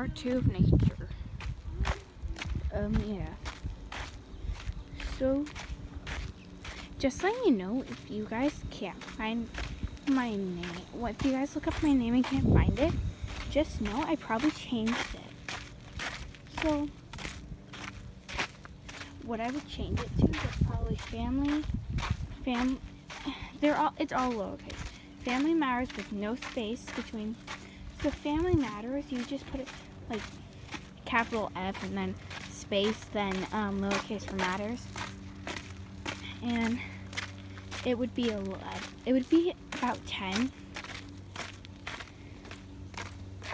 part 2 of nature. Yeah. So, just letting you know, if you guys can't find my name, if you guys look up my name and can't find it, just know I probably changed it. So, what I would change it to is probably it's all lowercase. Family Matters with no space between. So Family Matters, you just put it like capital F and then space, then lowercase for matters. And it would be about 10.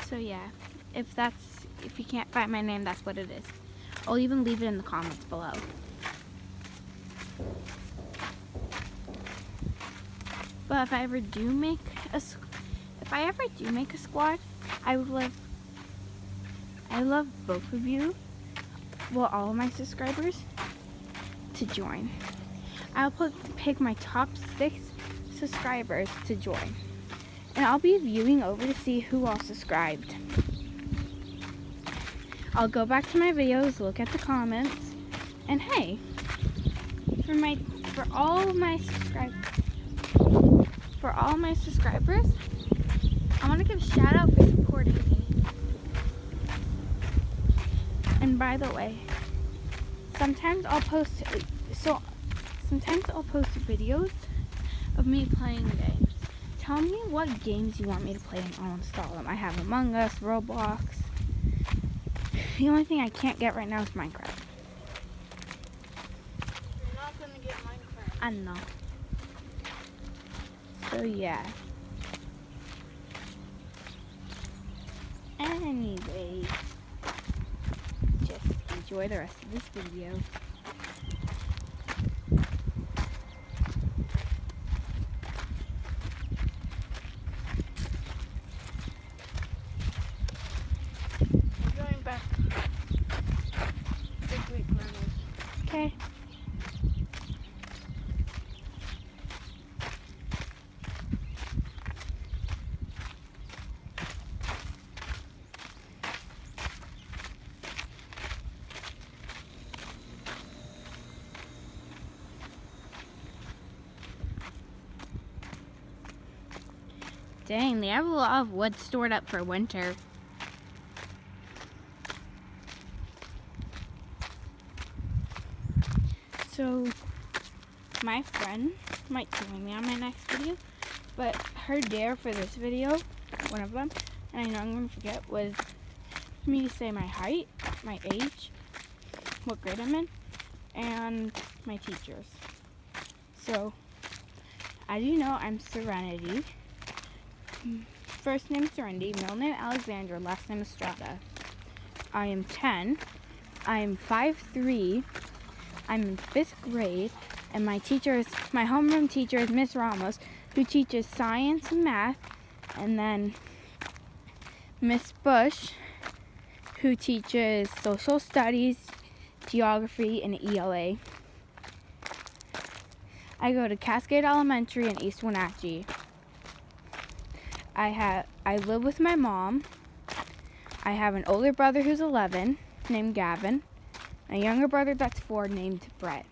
So yeah, if you can't find my name, that's what it is. I'll even leave it in the comments below. But if I ever do make a squad, I love both of you, well, all of my subscribers, to join. I'll pick my top 6 subscribers to join, and I'll be viewing over to see who all subscribed. I'll go back to my videos, look at the comments, and hey, for all my subscribers, I want to give a shout out for supporting me. And by the way, sometimes I'll post videos of me playing games. Tell me what games you want me to play and I'll install them. I have Among Us, Roblox. The only thing I can't get right now is Minecraft. You're not gonna get Minecraft. I know. So yeah. Anyway, just enjoy the rest of this video. I'm going back this week, Okay. Dang, they have a lot of wood stored up for winter. So, my friend might join me on my next video, but her dare for this video, one of them, and I know I'm going to forget, was for me to say my height, my age, what grade I'm in, and my teachers. So, as you know, I'm Serenity. First name Serenity, middle name Alexandra, last name Estrada. I am 10. I am 5'3". I'm in 5th grade, and my homeroom teacher is Miss Ramos, who teaches science and math, and then Miss Bush, who teaches social studies, geography, and ELA. I go to Cascade Elementary in East Wenatchee. I live with my mom. I have an older brother who's 11, named Gavin. A younger brother that's 4, named Brett.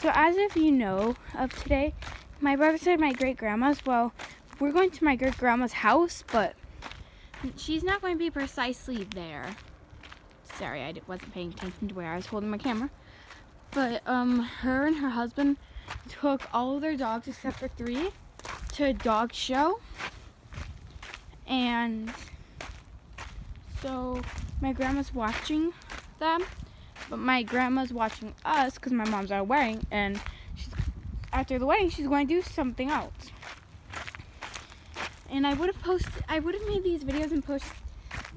So as if you know of today, my brother said my great-grandma's, well, we're going to my great-grandma's house, but she's not going to be precisely there. Sorry, I wasn't paying attention to where I was holding my camera. But her and her husband took all of their dogs except for 3 to a dog show. And so my grandma's watching them, but my grandma's watching us because my mom's at a wedding, and after the wedding she's going to do something else. And I would have made these videos and posted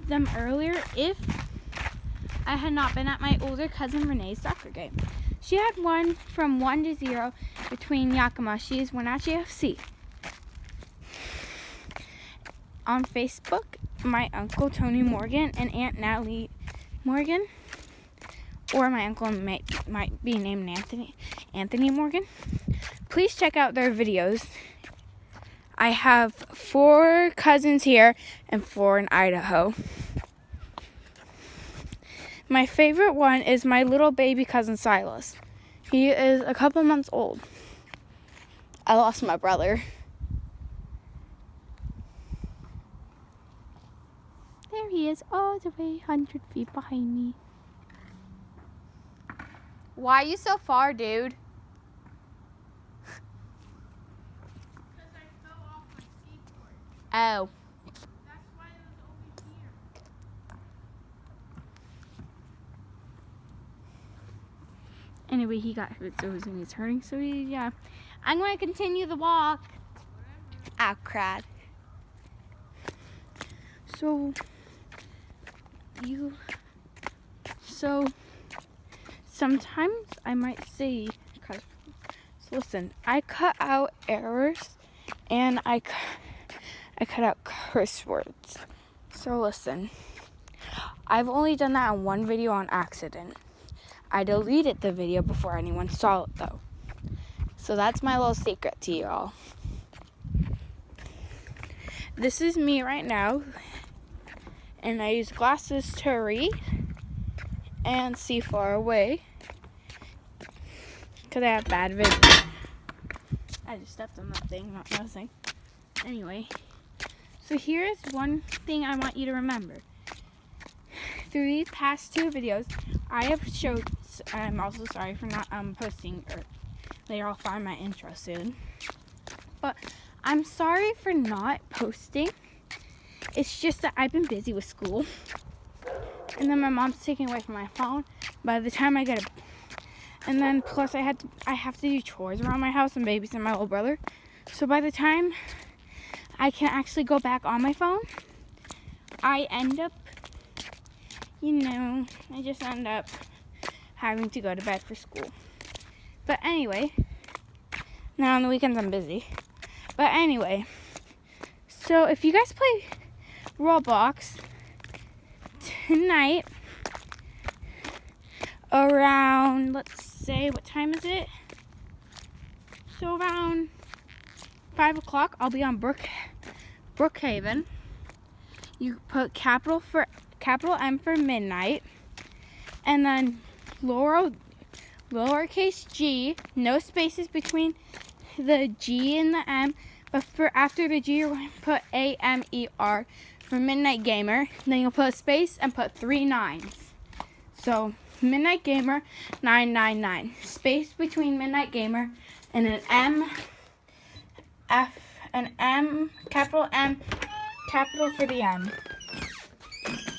them earlier if I had not been at my older cousin Renee's soccer game. She had won from 1-0 between Yakimashi's Wenatchee FC. On Facebook, my uncle Tony Morgan and Aunt Natalie Morgan, or my uncle might be named Anthony Morgan. Please check out their videos. I have 4 cousins here and 4 in Idaho. My favorite one is my little baby cousin Silas. He is a couple months old. I lost my brother. There he is, all the way 100 feet behind me. Why are you so far, dude? Because I fell off my skateboard. Oh. That's why it was over here. Anyway, he got hurt, so his knee's hurting. So yeah. I'm going to continue the walk. Ah, crud. So sometimes I might say, so listen, I cut out errors and I cut out curse words. So listen, I've only done that on one video on accident. I deleted the video before anyone saw it though. So that's my little secret to y'all. This is me right now. And I use glasses to read and see far away. Because I have bad vision. I just stepped on that thing, not noticing. Anyway. So here's one thing I want you to remember. Through these past 2 videos, I have showed, I'm also sorry for not posting, or later I'll find my intro soon. But I'm sorry for not posting. It's just that I've been busy with school. And then my mom's taking away from my phone. By the time I get it, and then plus I have to do chores around my house and babysit my little brother. So by the time I can actually go back on my phone, I end up, I just end up having to go to bed for school. But anyway, now on the weekends I'm busy. But anyway, so if you guys play Roblox tonight around, let's say, what time is it? So around 5 o'clock, I'll be on Brookhaven. You put capital M for midnight, and then lowercase g, no spaces between the G and the M, but for after the G, you're going to put AMER for Midnight Gamer. Then you'll put a space and put 3 9s. So Midnight Gamer 999. Space between Midnight Gamer and an M, capital M, capital for the M.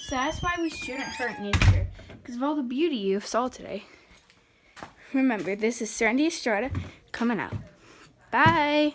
So that's why we shouldn't hurt nature, because of all the beauty you saw today. Remember, this is Serenity Estrada coming out. Bye.